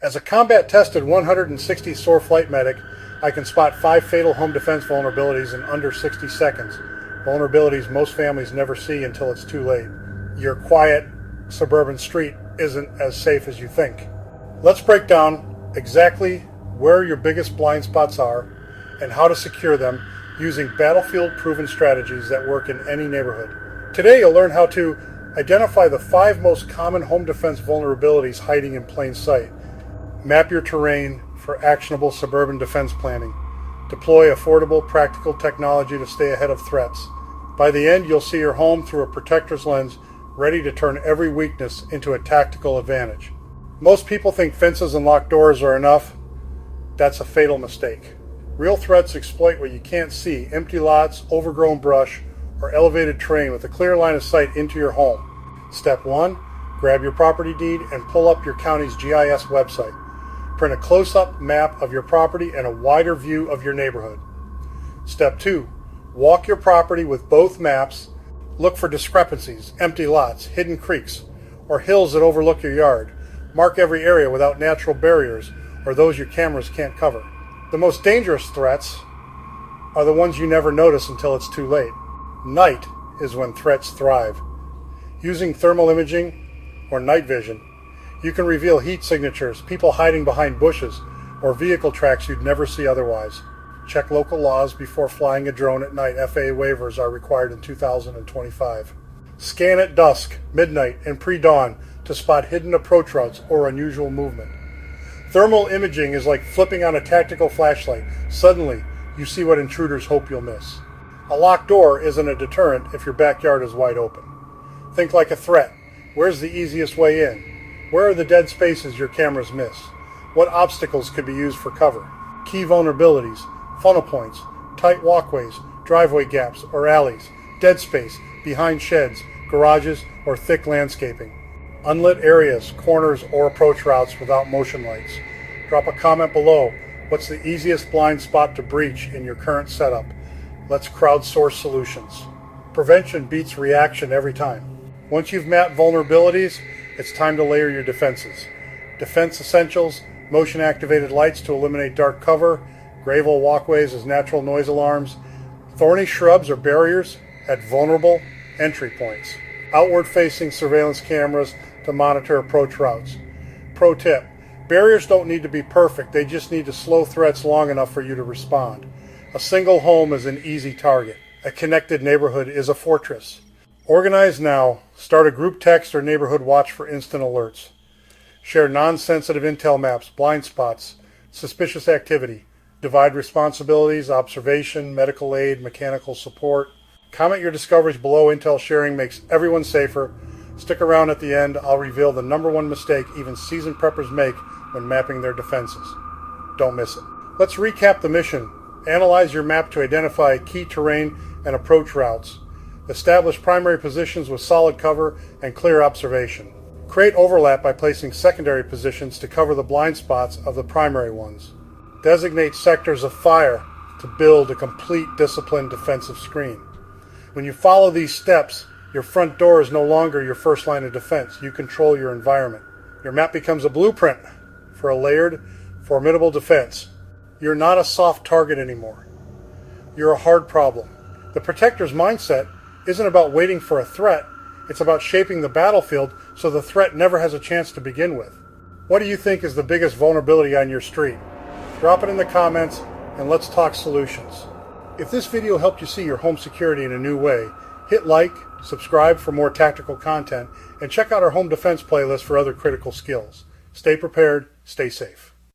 As a combat-tested 160 SOAR flight medic, I can spot 5 fatal home defense vulnerabilities in under 60 seconds. Vulnerabilities most families never see until it's too late. Your quiet suburban street isn't as safe as you think. Let's break down exactly where your biggest blind spots are and how to secure them using battlefield-proven strategies that work in any neighborhood. Today you'll learn how to identify the 5 most common home defense vulnerabilities hiding in plain sight. Map your terrain for actionable suburban defense planning. Deploy affordable, practical technology to stay ahead of threats. By the end, you'll see your home through a protector's lens, ready to turn every weakness into a tactical advantage. Most people think fences and locked doors are enough. That's a fatal mistake. Real threats exploit what you can't see: empty lots, overgrown brush, or elevated terrain with a clear line of sight into your home. Step 1. Grab your property deed and pull up your county's GIS website. Print a close-up map of your property and a wider view of your neighborhood. Step 2. Walk your property with both maps. Look for discrepancies, empty lots, hidden creeks, or hills that overlook your yard. Mark every area without natural barriers or those your cameras can't cover. The most dangerous threats are the ones you never notice until it's too late. Night is when threats thrive. Using thermal imaging or night vision, you can reveal heat signatures, people hiding behind bushes, or vehicle tracks you'd never see otherwise. Check local laws before flying a drone at night. FAA waivers are required in 2025. Scan at dusk, midnight, and pre-dawn to spot hidden approach routes or unusual movement. Thermal imaging is like flipping on a tactical flashlight. Suddenly, you see what intruders hope you'll miss. A locked door isn't a deterrent if your backyard is wide open. Think like a threat. Where's the easiest way in? Where are the dead spaces your cameras miss? What obstacles could be used for cover? Key vulnerabilities, funnel points, tight walkways, driveway gaps or alleys, dead space, behind sheds, garages, or thick landscaping. Unlit areas, corners, or approach routes without motion lights. Drop a comment below. What's the easiest blind spot to breach in your current setup? Let's crowdsource solutions. Prevention beats reaction every time. Once you've mapped vulnerabilities, it's time to layer your defenses. Defense essentials: motion-activated lights to eliminate dark cover, gravel walkways as natural noise alarms, thorny shrubs or barriers at vulnerable entry points, outward-facing surveillance cameras to monitor approach routes. Pro tip: barriers don't need to be perfect, they just need to slow threats long enough for you to respond. A single home is an easy target. A connected neighborhood is a fortress. Organize now. Start a group text or neighborhood watch for instant alerts. Share non-sensitive intel maps, blind spots, suspicious activity. Divide responsibilities: observation, medical aid, mechanical support. Comment your discoveries below. Intel sharing makes everyone safer. Stick around at the end. I'll reveal the #1 mistake even seasoned preppers make when mapping their defenses. Don't miss it. Let's recap the mission. Analyze your map to identify key terrain and approach routes. Establish primary positions with solid cover and clear observation. Create overlap by placing secondary positions to cover the blind spots of the primary ones. Designate sectors of fire to build a complete disciplined defensive screen. When you follow these steps, your front door is no longer your first line of defense. You control your environment. Your map becomes a blueprint for a layered, formidable defense. You're not a soft target anymore. You're a hard problem. The protector's mindset isn't about waiting for a threat. It's about shaping the battlefield so the threat never has a chance to begin with. What do you think is the biggest vulnerability on your street? Drop it in the comments and let's talk solutions. If this video helped you see your home security in a new way, hit like, subscribe for more tactical content, and check out our home defense playlist for other critical skills. Stay prepared, stay safe.